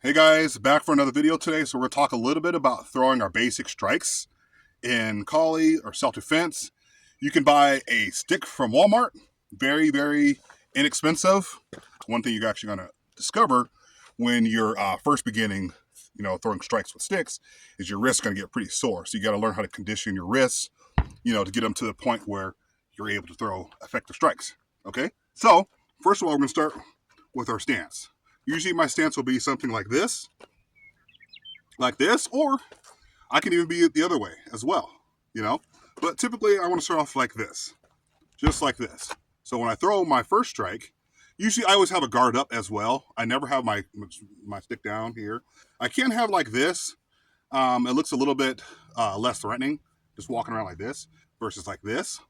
Hey guys, back for another video today. So we're going to talk a little bit about throwing our basic strikes in collie or self-defense. You can buy a stick from Walmart, very, very inexpensive. One thing you're actually going to discover when you're first beginning, throwing strikes with sticks is your wrist's going to get pretty sore. So you got to learn how to condition your wrists, to get them to the point where you're able to throw effective strikes. Okay, so first of all, we're going to start with our stance. Usually my stance will be something like this, or I can even be the other way as well, But typically I want to start off like this, just like this. So when I throw my first strike, usually I always have a guard up as well. I never have my stick down here. I can have like this. It looks a little bit less threatening, just walking around like this versus like this.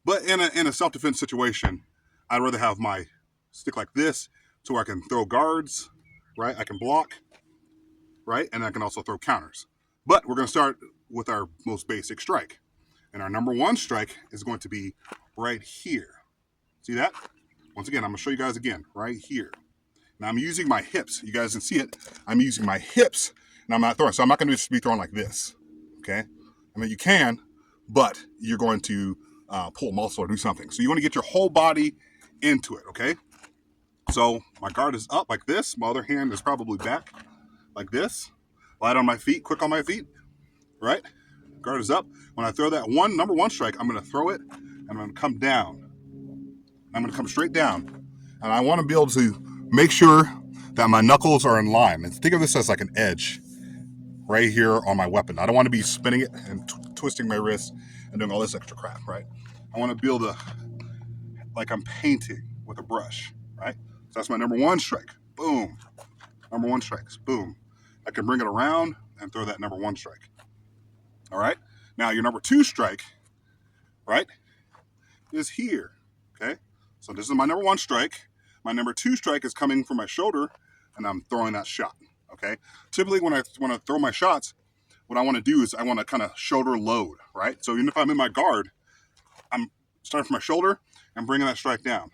But in a self-defense situation, I'd rather have my stick like this, so I can throw guards, right? I can block, right? And I can also throw counters. But we're going to start with our most basic strike. And our number one strike is going to be right here. See that? Once again, I'm going to show you guys again, right here. Now I'm using my hips. You guys can see it. I'm using my hips, and I'm not throwing. So I'm not going to just be throwing like this, okay? I mean, you can, but you're going to pull muscle or do something. So you want to get your whole body into it, okay? So my guard is up like this. My other hand is probably back like this. Light on my feet, quick on my feet, right? Guard is up. When I throw that number one strike, I'm going to throw it, and I'm going to come down. I'm going to come straight down. And I want to be able to make sure that my knuckles are in line. And think of this as like an edge right here on my weapon. I don't want to be spinning it and twisting my wrist and doing all this extra crap, right? I want to be able to, like I'm painting with a brush, right? So that's my number one strike. Boom. Number one strikes. Boom. I can bring it around and throw that number one strike. All right. Now your number two strike, right, is here. Okay. So this is my number one strike. My number two strike is coming from my shoulder, and I'm throwing that shot. Okay. Typically when I throw my shots, what I want to do is I want to kind of shoulder load, right? So even if I'm in my guard, I'm starting from my shoulder and bringing that strike down.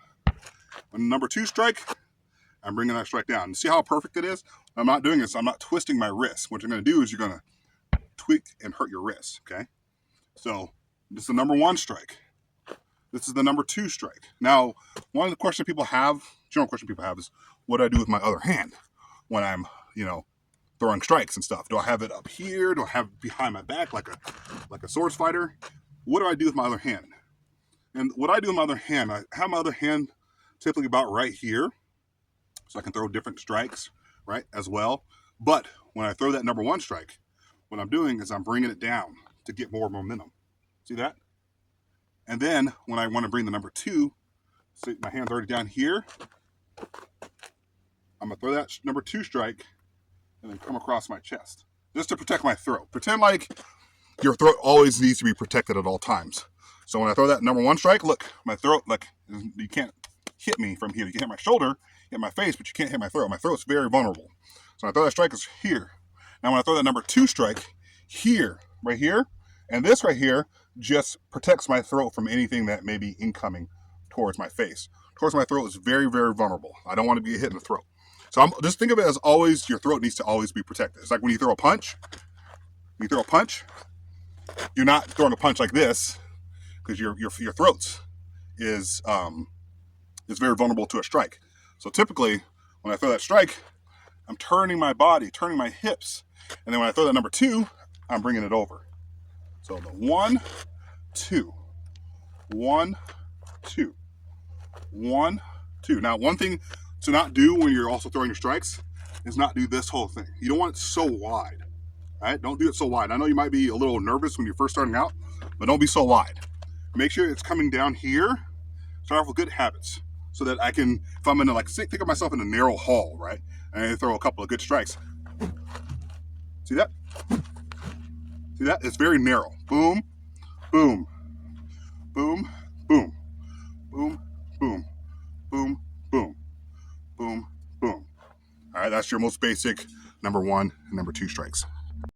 When number two strike, I'm bringing that strike down. You see how perfect it is? I'm not doing this. I'm not twisting my wrist. What you're going to do is you're going to tweak and hurt your wrist, okay? So this is the number one strike. This is the number two strike. Now, one of the questions people have, general question people have is, what do I do with my other hand when I'm, throwing strikes and stuff? Do I have it up here? Do I have it behind my back like a swords fighter? What do I do with my other hand? And what I do with my other hand, I have my other hand typically about right here, so I can throw different strikes, right, as well. But when I throw that number one strike, what I'm doing is I'm bringing it down to get more momentum. See that? And then when I want to bring the number two, see my hand's already down here, I'm going to throw that number two strike and then come across my chest, just to protect my throat. Pretend like your throat always needs to be protected at all times. So when I throw that number one strike, look, my throat, like, you can't hit me from here. You can hit my shoulder, hit my face, but you can't hit my throat. My throat's very vulnerable. So when I throw that strike, is here. Now when I throw that number two strike, here, right here, and this right here just protects my throat from anything that may be incoming towards my face. Towards my throat is very, very vulnerable. I don't want to be hit in the throat. So just think of it as always, your throat needs to always be protected. It's like when you throw a punch. When you throw a punch, you're not throwing a punch like this, because your throat is very vulnerable to a strike. So typically, when I throw that strike, I'm turning my body, turning my hips, and then when I throw that number two, I'm bringing it over. So the 1, 2, 1, 2, 1, 2. Now, one thing to not do when you're also throwing your strikes is not do this whole thing. You don't want it so wide, right? Don't do it so wide. I know you might be a little nervous when you're first starting out, but don't be so wide. Make sure it's coming down here. Start off with good habits so that I can, if I'm in think of myself in a narrow hall, right? And I throw a couple of good strikes. See that? See that? It's very narrow. Boom, boom, boom, boom, boom, boom, boom, boom, boom, boom. All right, that's your most basic number one and number two strikes.